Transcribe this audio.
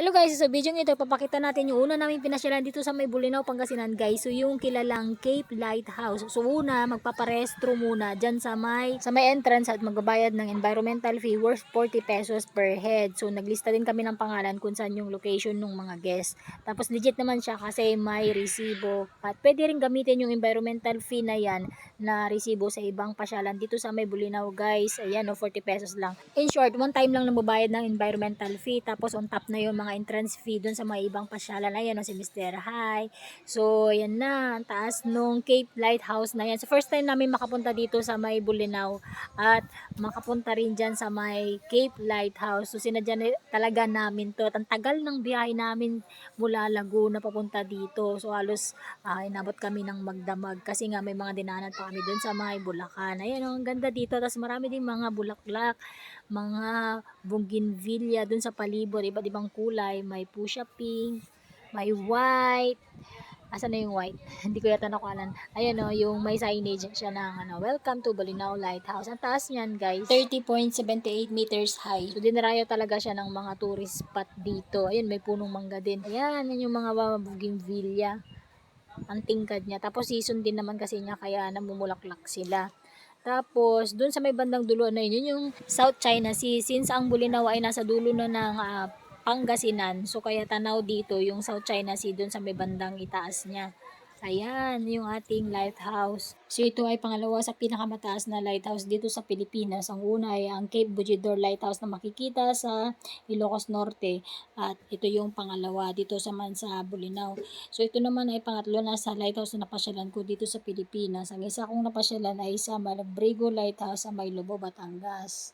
Hello guys, sa video ito papakita natin yung una namin pinasyalan dito sa may Bolinao, Pangasinan guys. So yung kilalang Cape Lighthouse. So una, magpaparestro muna dyan sa may entrance at magbabayad ng environmental fee worth 40 pesos per head. So naglista din kami ng pangalan kung saan yung location ng mga guests. Tapos legit naman siya kasi may resibo. At pwede rin gamitin yung environmental fee na yan na resibo sa ibang pasyalan dito sa may Bolinao guys. Ayan o, 40 pesos lang. In short, one time lang nagbabayad ng environmental fee. Tapos on top na yung mga entrance fee dun sa mga ibang pasyalan. Ayan o, si Mr. High. So, yan na. Ang taas nung Cape Lighthouse na yan. So, first time namin makapunta dito sa may Bolinao. At makapunta rin dyan sa may Cape Lighthouse. So, sinadya talaga namin to. Ang tagal ng biyahe namin mula Laguna papunta dito. So, halos inabot kami ng magdamag. Kasi nga may mga dinaanan pa kami dun sa may Bulacan. Ayan o, ang ganda dito. Tapos marami din mga bulaklak, mga bougainvillea dun sa palibot, iba't ibang kulay, may fuchsia pink, may white. Asan na yung white? Hindi ko yata nakuhanan. Ayan o, yung may signage siya ng Welcome to Bolinao Lighthouse. Ang taas niyan guys, 30.78 meters high. So dinarayo talaga siya ng mga tourist spot dito. Ayun, may punong mangga din. Ayan, yan yung mga bougainvillea. Ang tingkad niya. Tapos season din naman kasi niya kaya namumulaklak sila. Tapos, dun sa may bandang dulo na yun yung South China Sea. Since ang Bolinao ay nasa dulo na ng Pangasinan, so kaya tanaw dito yung South China Sea dun sa may bandang itaas niya. Ayan, yung ating lighthouse. So ito ay pangalawa sa pinakamataas na lighthouse dito sa Pilipinas. Ang una ay ang Cape Bujidor Lighthouse na makikita sa Ilocos Norte. At ito yung pangalawa dito sa Bolinao. So ito naman ay pangatlo na sa lighthouse na napasyalan ko dito sa Pilipinas. Ang isa kong napasyalan ay sa Malabrigo Lighthouse sa May Lobo, Batangas.